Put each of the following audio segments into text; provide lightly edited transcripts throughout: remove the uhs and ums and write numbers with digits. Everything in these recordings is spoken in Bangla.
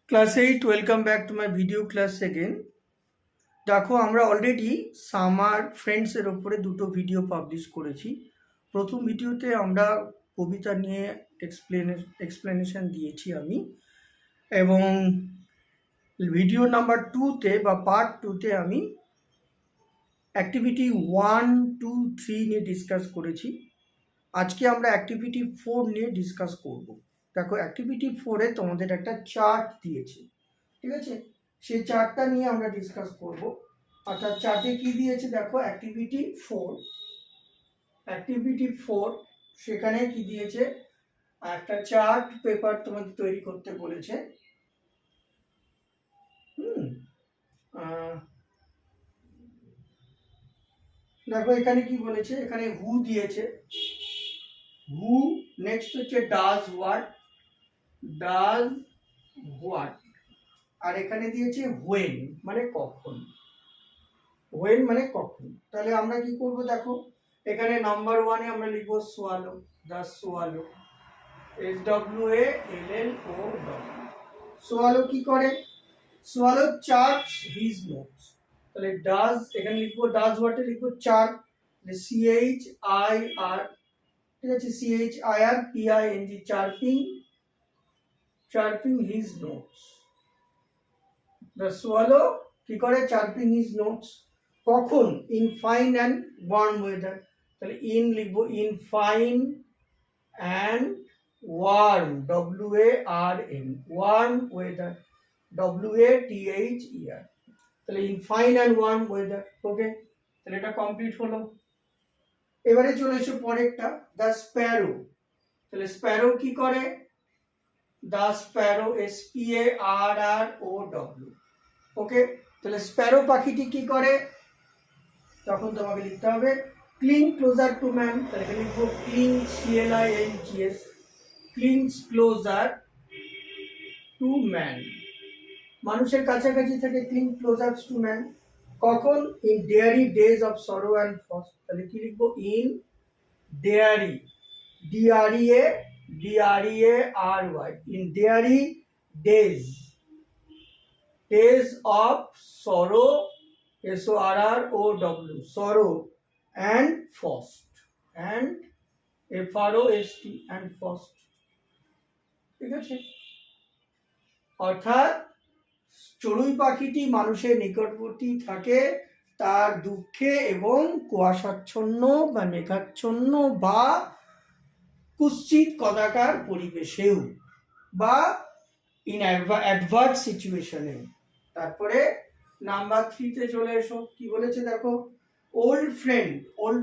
Class 8, welcome back to my video class again. দেখো আমরা অলরেডি সামার ফ্রেন্ডসের ওপরে দুটো ভিডিও পাবলিশ করেছি। প্রথম ভিডিওতে আমরা কবিতা নিয়ে এক্সপ্লেনেশন দিয়েছি আমি, এবং ভিডিও নাম্বার 2তে বা পার্ট 2তে আমি অ্যাক্টিভিটি 1, 2, 3 নিয়ে ডিসকাস করেছি। আজকে আমরা অ্যাক্টিভিটি 4 নিয়ে ডিসকাস করব। দেখো অ্যাক্টিভিটি 4-এ তোমাদের একটা চার্ট দিয়েছে, ঠিক আছে? সেই চার্টটা নিয়ে আমরা ডিসকাস করব। অর্থাৎ চার্টে কি দিয়েছে দেখো, অ্যাক্টিভিটি 4 সেখানে কি দিয়েছে, একটা চার্ট পেপার তোমাদের তৈরি করতে বলেছে। দেখো এখানে কি বলেছে, এখানে হু দিয়েছে, হু, নেক্সট হচ্ছে ডাজ হোয়াট, আর এখানে দিয়েছে হোয়েন মানে কখন। তাহলে আমরা কি করব দেখো, এখানে নাম্বার 1-এ আমরা লিখব swallow, the swallow, SWALLO। Swallow কি করে, সোয়ালো চার্টস হিজ নোটস। তাহলে ডাজ, এখানে লিখবো ডাজ হোয়াটে লিখবো চার্ট, CHIR, ঠিক আছে, CHIRPING, chirping his notes. The swallow কি করে, চার্পিং হিজ নোটস। কখন, in fine and warm weather. তাহলে ইন লিখবো in fine and warm, WARM, warm weather, WATHER। তাহলে in fine and warm weather. Okay, তাহলে এটা কমপ্লিট হলো। এবারে চলে এসো পরেরটা, দ্য স্প্যারো। তাহলে স্প্যারো কি করে, দ্য স্প্যারো, SPARROW। ওকে, তাহলে স্প্যারো পাখিটি কি করে, তখন তোমাকে লিখতে হবে ক্লিং ক্লোজার টু ম্যান। তাহলে এখানে লিখবো ক্লিং, CLINGS, clings closer to man, মানুষের কাছাকাছি থাকে, ক্লিং ক্লোজার টু ম্যান। কখন, in dairy days of sorrow and frost. তাহলে কি লিখবো, in dairy, DREARY, in dairy days of sorrow, SORROW, sorrow and frost, and FROST, and frost। ঠিক আছে, অর্থাৎ চড়ুই পাখিটি মানুষের নিকটবর্তী থাকে তার দুঃখে এবং কুয়াশাচ্ছন্ন বা মেঘাচ্ছন্ন বা কুৎসিত কদাকার পরিবেশেও, বা ইন অ্যাডভার্স সিচুয়েশনে। তারপরে নাম্বার 3-তে চলে এসো, কি বলেছে দেখো, ওল্ড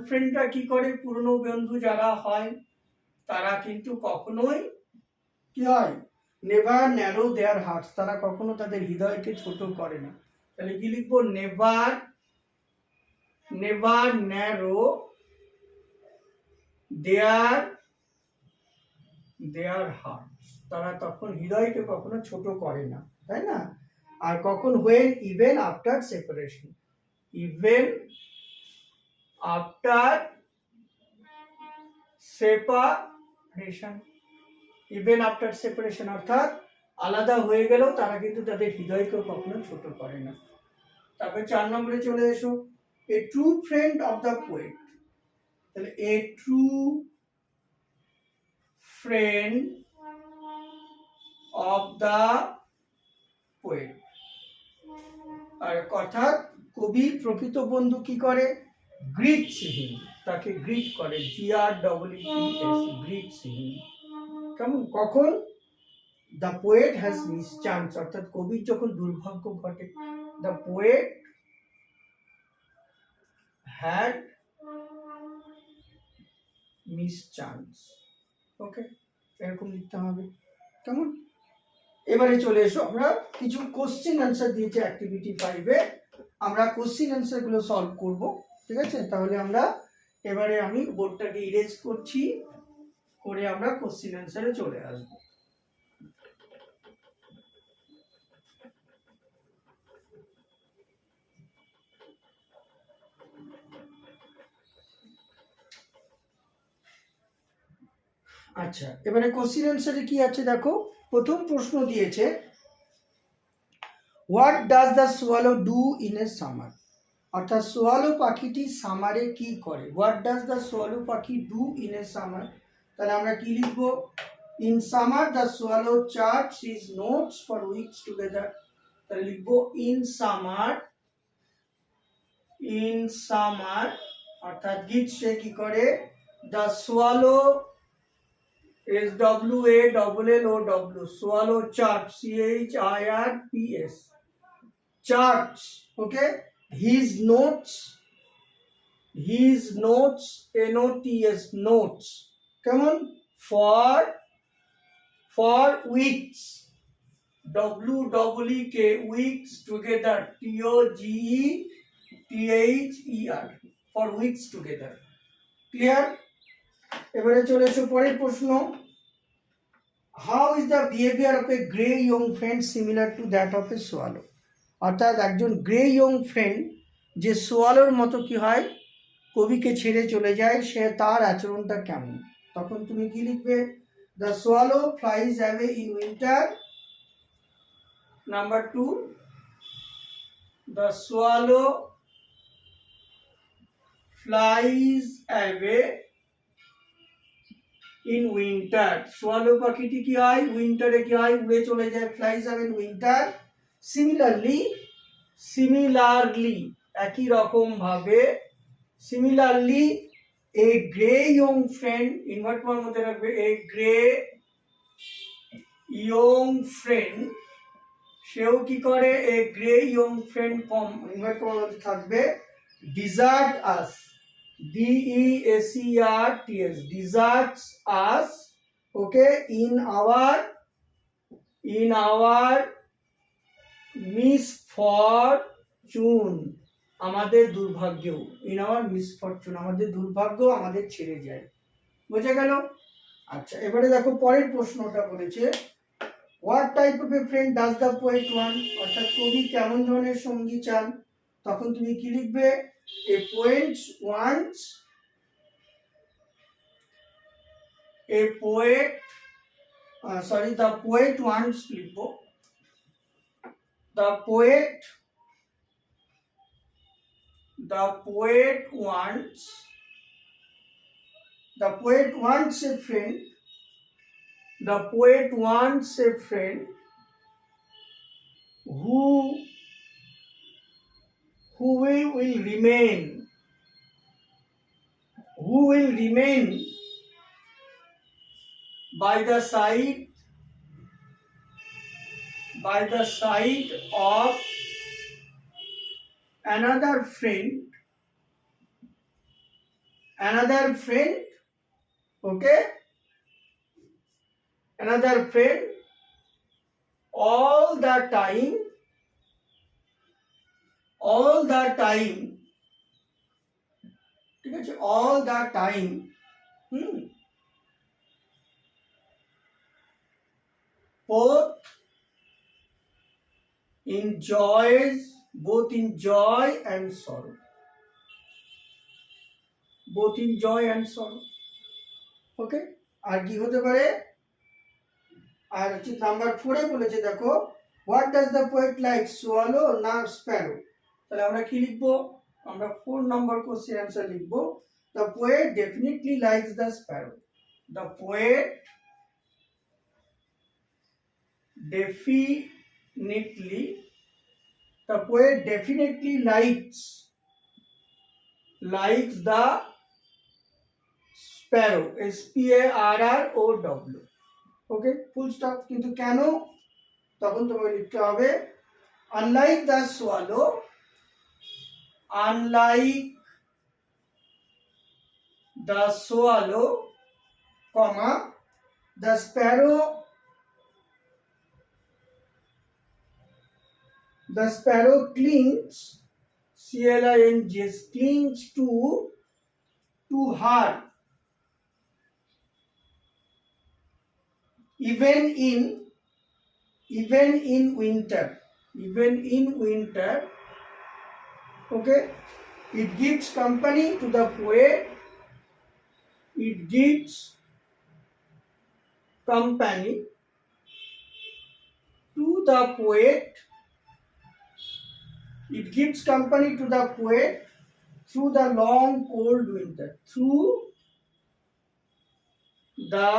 ফ্রেন্ডরা কি করে, পুরনো বন্ধু যারা হয় তারা কিন্তু কখনোই কি হয়, নেভার ন্যারো দেয়ার হার্টস, তারা কখনো তাদের হৃদয়কে ছোট করে না। তাহলে কি লিখবো, নেভার ন্যারো দেয়ার হার্টস, তারা তখন হৃদয়কে কখনো ছোট করে না, তাই না? আর কখন, হোয়েন, ইভেন আফটার সেপারেশন, অর্থাৎ আলাদা হয়ে গেলেও তারা কিন্তু তাদের হৃদয়কেও কখনো ছোট করে না। তারপরে 4 নম্বরে চলে এসো, a true friend of the poet. তাহলে a true friend of the poet, আর অর্থাৎ কবি প্রকৃত বন্ধু কি করে, গ্রিটস হিম, তাকে গ্রিট করে, GREETS, গ্রিটস হিম। কেমন, কখন, দ্য পোয়েট হ্যাজ মিসচান্স, অর্থাৎ কবির যখন দুর্ভাগ্য ঘটে, দ্য পোয়েট হ্যাড মিসচান্স। ওকে, এরকম লিখতে হবে, কেমন? এবারে চলে এসো, আমরা কিছু কোশ্চেন অ্যান্সার দিয়েছি অ্যাক্টিভিটি 5-এ, আমরা কোশ্চেন অ্যান্সার গুলো সলভ করব, ঠিক আছে? তাহলে আমরা এবারে আমি বোর্ডটাকে ইরেজ করছি, করে আমরা কোশ্চেন অ্যান্সারে চলে আসব। আচ্ছা, এবারে কোশ্চেন অ্যান্সারে কি আছে দেখো, প্রথম প্রশ্ন দিয়েছে, what does the swallow do in a summer, অর্থাৎ সোয়ালো পাখিটি সামারে কি করে। হোয়াট ডাজ দ্য সোয়ালো পাখি ডু ইন এ সামার, তাহলে আমরা কি লিখবো, in summer the swallow charts his notes for weeks together, তাহলে লিখবো ইন সামার, ইন সামার অর্থাৎ গ্রীষ্মে কি করে, the swallow SWALLOW swallow chart CHIRPS charts, okay, his notes NOTS notes, come on, for weeks, WEEK weeks together, TOGETHER for weeks together, clear। এবারে চলে এসো পরের প্রশ্ন, how is the behaviour of a grey young friend similar to that of A swallow, অর্থাৎ একজন গ্রে ইয়ং ফ্রেন্ড যে সোয়ালোর মতো কি হয়, কবিকে ছেড়ে চলে যায়, সে তার আচরণটা কেমন, তখন তুমি কি লিখবে, the swallow flies away in winter, number 2, the swallow flies away in winter, swallow পাখিটি কি হয়, উইন্টারে কি হয়, উড়ে চলে যায়, flies away in winter. Similarly একই রকম ভাবে, similarly a grey young friend, invert করার মধ্যে রাখবে, এ গ্রে ইয়ং ফ্রেন্ড, সেও কি করে, a grey young friend com invert করার মধ্যে থাকবে, dessert us, DESERTS deserts us, okay, in our misfortune, আমাদের দুর্ভাগ্য, ইন আওয়ার মিসফরচুন আমাদের দুর্ভাগ্য আমাদের ছেড়ে যায়, বোঝা গেল। আচ্ছা এবারে দেখো পরের প্রশ্নটা বলেছে, what type of a friend does the poet one, অর্থাৎ কবি কেমন ধরনের সঙ্গী চান, তখন তুমি কি লিখবে, a poet wants the poet wants লিখবো, the poet wants a friend, the poet wants a friend who will remain by the side of another friend, okay, another friend all the time, ঠিক আছে, all the time, both in joy and sorrow, ওকে। আর কি হতে পারে, আর হচ্ছে নাম্বার 4 এ বলেছে দেখো, what does the poet like, swallow না স্প্যারো, তাহলে আমরা কি লিখবো, আমরা 4 নম্বর কোশ্চেন অ্যান্সার লিখবো, the poet definitely likes the Sparrow, the poet definitely likes the sparrow, SPARROW, okay, full stop. কিন্তু কেন, তখন তোমাকে লিখতে হবে, unlike the swallow, comma, the sparrow clings, clings to her, even in winter, okay, it gives company to the poet, It gives company to the poet through the long cold winter. Through the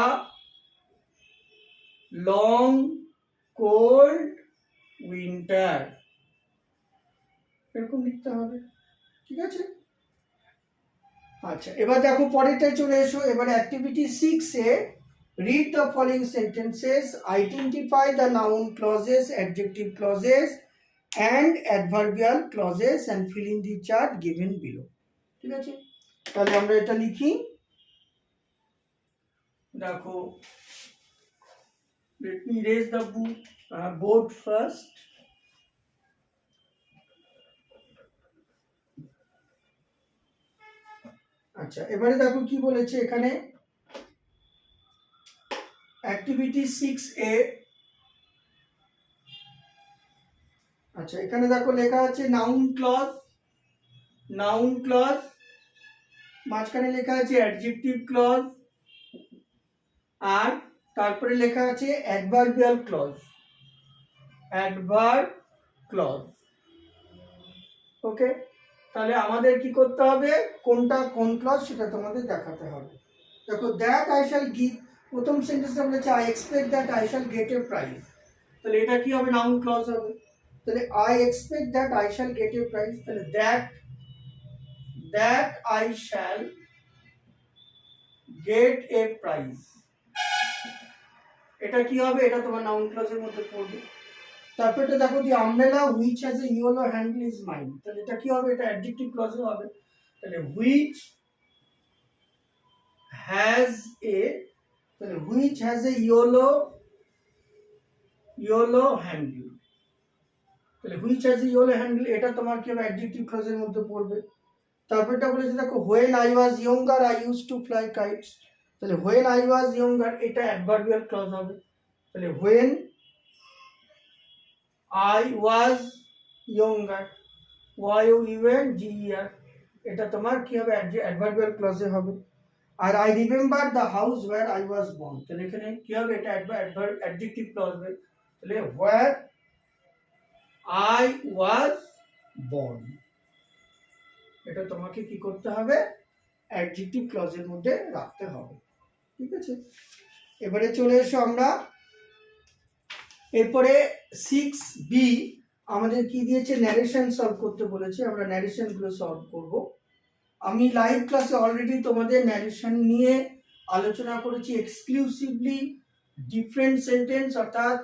long cold winter. এরকম লিখতে হবে, ঠিক আছে? আচ্ছা, এবার দেখো পরেরটায় চলে এসো। এবার activity 6 A read the following sentences, identify the noun clauses, adjective clauses and adverbial clauses and fill in the chart given below. ঠিক আছে, তাহলে আমরা এটা লিখি। দেখো, let me erase the board first. আচ্ছা, এবারে দেখো কি বলেছে এখানে, অ্যাক্টিভিটি 6A। আচ্ছা, এখানে দেখো লেখা আছে নাউন ক্লজ, নাউন ক্লজ, মাঝখানে লেখা আছে অ্যাডজেক্টিভ ক্লজ, আর তারপরে লেখা আছে অ্যাডভার্বিয়াল ক্লজ, অ্যাডভার্ব ক্লজ। ওকে, তাহলে আমাদের কি করতে হবে, কোনটা কোন ক্লজ সেটা তোমাদের দেখাতে হবে। দেখো, দ্যাট আই শ্যাল গিভ, প্রথম সেন্টেন্সটা বলেছে I expect that I shall get a prize, তাহলে এটা কি হবে, নাউন ক্লজ হবে। তাহলে I expect that I shall get a prize, তাহলে that I shall get a prize, এটা কি হবে, এটা তোমার নাউন ক্লজের মধ্যে পড়বে। তারপর এটা দেখো, the umbrella which has a yellow handle is mine, তাহলে এটা কি হবে, এটা অ্যাডজেক্টিভ ক্লজে হবে। তাহলে হুইচ হ্যাজ এ, তাহলে which has a yellow handle, তাহলে which has a yellow handle, এটা তোমার কি হবে, অ্যাডজেক্টিভ ক্লজের মধ্যে পড়বে। তারপরটা বলেছে দেখো, when I was younger I use to fly kites, তাহলে হোয়েন আই ওয়াজ ইয়ঙ্গার, এটা অ্যাডভার্বিয়াল ক্লজ হবে। তাহলে when I was younger, YOUNGER, এটা তোমার কি হবে, অ্যাডভার্বিয়াল ক্লজে হবে। আর I remember the house where I was born, তাহলে এখানে কি হবে, এটা অ্যাডজেক্টিভ ক্লজ হবে। তাহলে ওয়্যার আই ওয়াজ বর্ন, এটা তোমাকে কি করতে হবে, অ্যাডজেক্টিভ ক্লজের মধ্যে রাখতে হবে, ঠিক আছে? এবারে চলে এসো আমরা, এরপরে 6B আমাদের কি দিয়েছে, ন্যারেশন সলভ করতে বলেছে, আমরা ন্যারেশনগুলো সলভ করব। আমি লাইভ ক্লাসে অলরেডি তোমাদের ন্যারেশন নিয়ে আলোচনা করেছি, এক্সক্লুসিভলি ডিফারেন্ট সেন্টেন্স, অর্থাৎ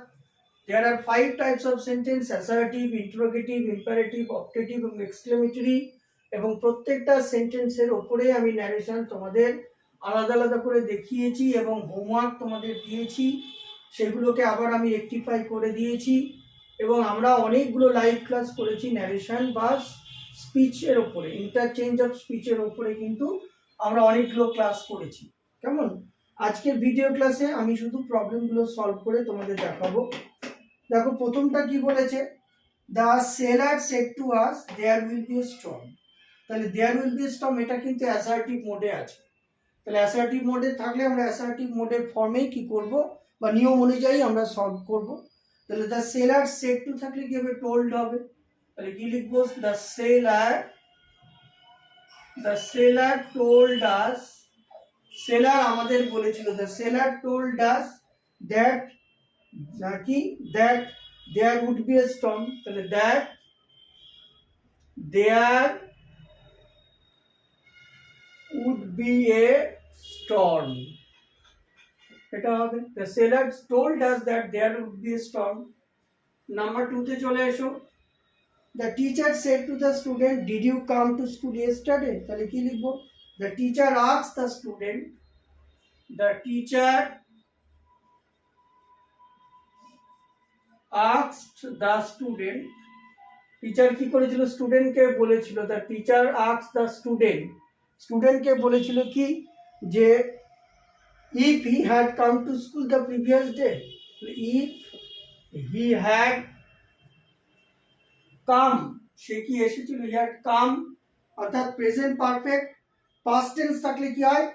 there are 5 types of sentence, assertive, interrogative, imperative, optative এবং exclamatory, এবং প্রত্যেকটা সেন্টেন্সের ওপরে আমি ন্যারেশন তোমাদের আলাদা আলাদা করে দেখিয়েছি এবং হোমওয়ার্ক তোমাদের দিয়েছি, সেগুলোকে আবার আমি রেকটিফাই করে দিয়েছি। এবং আমরা অনেকগুলো লাইভ ক্লাস করেছি ন্যারেশন বা স্পিচের ওপরে, ইন্টারচেঞ্জ অফ স্পিচের ওপরে কিন্তু আমরা অনেকগুলো ক্লাস করেছি। কেমন, আজকের ভিডিও ক্লাসে আমি শুধু প্রবলেমগুলো সলভ করে তোমাদের দেখাবো। দেখো, প্রথমটা কি বলেছে, the sailor said to us there will be a storm, তাহলে there will be a storm, এটা কিন্তু অ্যাসার্টিভ মোডে আছে। তাহলে অ্যাসার্টিভ মোডে থাকলে আমরা অ্যাসার্টিভ মোডের ফর্মেই কি করব, বা নিয়ম অনুযায়ী আমরা সলভ করব। তাহলে দ্য সেলার সেড টু থাকলে কি হবে, টোল্ড হবে। তাহলে কি লিখবো, the sailor told us, sailor আমাদের বলেছিল, the sailor told us that কি, that there would be a storm, তাহলে that there would be a storm, এটা হবে। The sailor told us that there would be a storm. Number 2 তে চলে এসো, the teacher said to the student did you come to school yesterday, তাহলে কি লিখবো, the teacher asked the student, the teacher asked the student, teacher কি করেছিল, স্টুডেন্টকে বলেছিল, the teacher asked the student, স্টুডেন্টকে বলেছিল কি, যে if he had come to school the previous day, if he had come, সে কি এসেছিল, he had come, অর্থাৎ প্রেজেন্ট পারফেক্ট, পাস্ট টেন্স থাকলে কি হয়,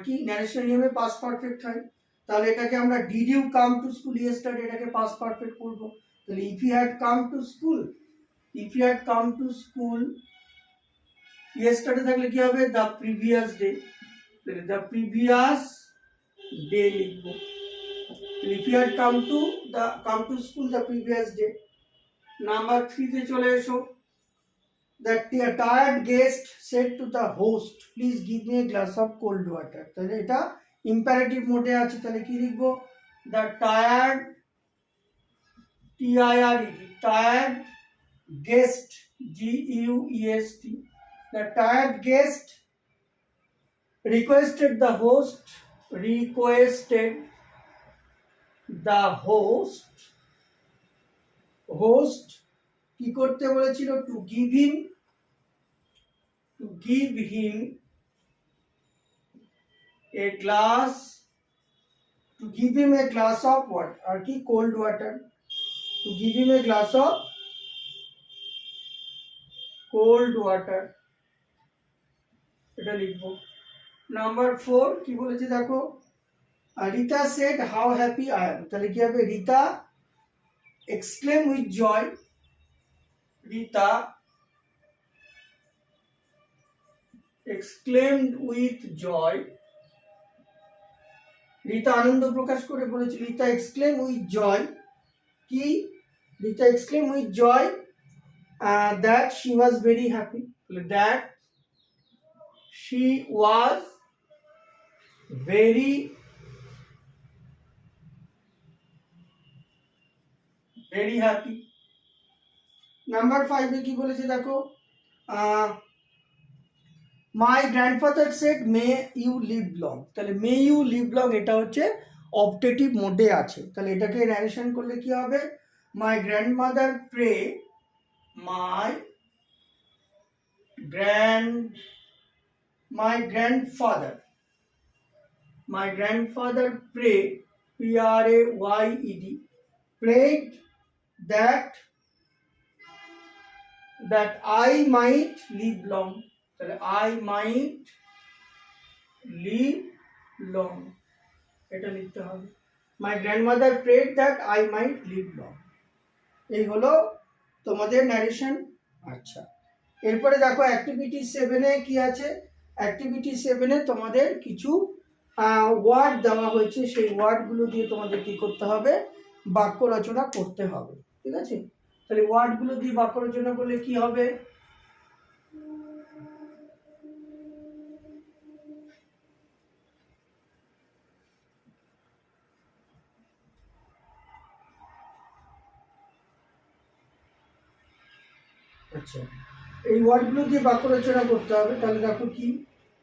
কি ন্যারেশন নিয়মে পাস্ট পারফেক্ট হয়। তাহলে এটাকে আমরা did you come to school yesterday, এটাকে পাস্ট পারফেক্ট করব। তাহলে if you had come to school, if you had come to school, yesterday থাকলে কি হবে, the previous day, the previous day লিখবো। If you had come to school the previous day. Number 3 তে চলে এসো। That the tired guest said to the host, please give me a glass of cold water. তাহলে এটা ইম্পারেটিভ মোডে আছে, তাহলে কি লিখবো, the tired tired guest guest, the tired guest requested the host host কি করতে বলেছিল, to give him a glass of what, আর কি, cold water, to give him a glass of cold water, এটা লিখবো। নাম্বার 4 কি বলেছে দেখো, Rita said how happy I am, তাহলে কি হবে, Rita exclaim with joy, Rita exclaimed with joy, Rita আনন্দ প্রকাশ করে বলেছে, রিতা exclaim with joy, কি, Rita exclaim with joy that she was very happy, that she was very happy। Number 5 এ কি বলেছে দেখো, my grandfather said may you live long, তাহলে মে ইউ লিভ লং এটা হচ্ছে অপটেটিভ মোডে আছে, তাহলে এটাকে ন্যারেশন করলে কি হবে, my grandmother pray, my grandfather pray, prayed, prayed that I might live long, তাহলে I might live long, এটা লিখতে হবে, my grandmother prayed that I might live long। এই হলো তোমাদের ন্যারেশন। আচ্ছা, এরপরে দেখো অ্যাক্টিভিটি 7 এ কি আছে, অ্যাক্টিভিটি 7 এ তোমাদের কিছু ওয়ার্ড দেওয়া হয়েছে, সেই ওয়ার্ডগুলো দিয়ে তোমাদের কি করতে হবে, বাক্য রচনা করতে হবে, ঠিক আছে। তাহলে ওয়ার্ডগুলো দিয়ে বাক্য রচনা করলে কি হবে, আচ্ছা এই ওয়ার্ডগুলো দিয়ে বাক্য রচনা করতে হবে। তাহলে দেখো কি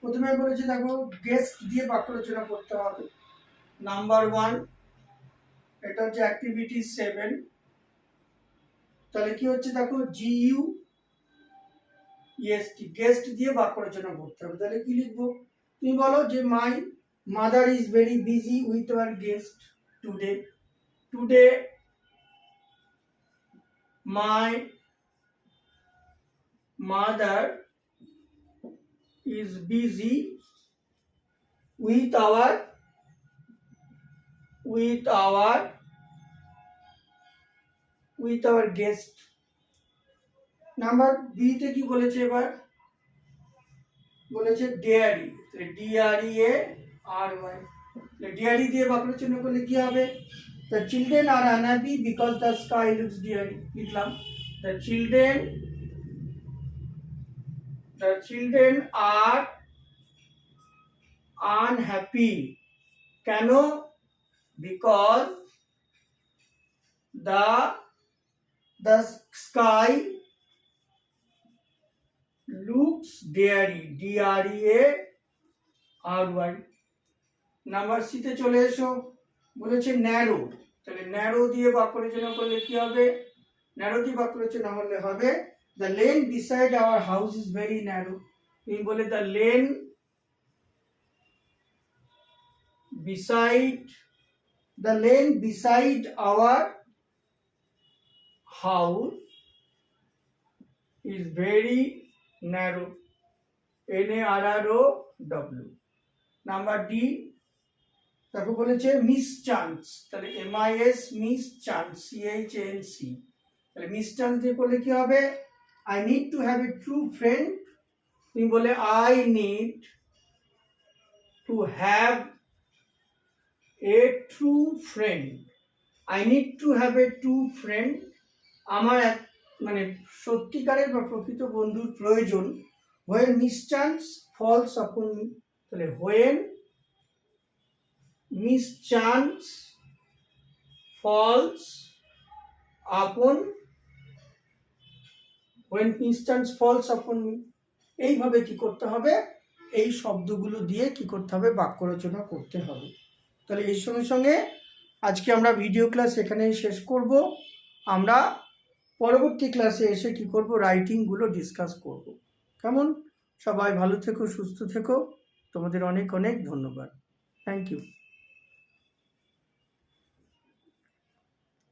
প্রথমে বলেছে, দেখো গেস্ট দিয়ে বাক্য রচনা করতে হবে। নাম্বার 1 এটা হচ্ছে অ্যাক্টিভিটি 7, তাহলে কি হচ্ছে দেখো GUEST, গেস্ট দিয়ে বাক্য রচনা করতে হবে। তাহলে কি লিখবো, তুমি বলো যে my mother is very busy with our guest today my mother is busy with our guest। Number B তে কি বলেছে, এবার বলেছে ডেয়ারি, DREARY, ডেয়ারি দিয়ে বাক্য রচনা করলে কি হবে, the children are unhappy because the sky looks dreary, লিখলাম the children are unhappy, কেন, because the sky looks dreary, DREARY। Number C তে চলে এসো, বলেছে ন্যারো, তাহলে ন্যারো দিয়ে বাক্য রচনা করলে কি হবে, ন্যারো দিয়ে বাক্য রচনা হলে হবে the lane beside our house is very narrow, তুমি বলে the lane beside our house is very narrow, NARROW। Number D তাকে বলেছে মিস চান্স, তাহলে MIS মিস চান্স, CHANC, তাহলে মিসচান্স দিয়ে করলে কি হবে? I need to have a true friend, তুমি বলে I need to have a true friend. I need to have a true friend, আমার মানে সত্যিকারের বা প্রকৃত বন্ধুর প্রয়োজন। when mischance falls upon me, তাহলে when mischance falls upon, when mischance falls upon me, এইভাবে কি করতে হবে? এই শব্দগুলো দিয়ে কি করতে হবে? বাক্য রচনা করতে হবে। তাহলে এর সঙ্গে সঙ্গে আজকে আমরা ভিডিও ক্লাস এখানেই শেষ করব। আমরা পরবর্তী ক্লাসে এসে কি করব? রাইটিংগুলো ডিসকাস করব। কেমন? সবাই ভালো থেকো, সুস্থ থেকো, তোমাদের অনেক অনেক ধন্যবাদ। Thank you.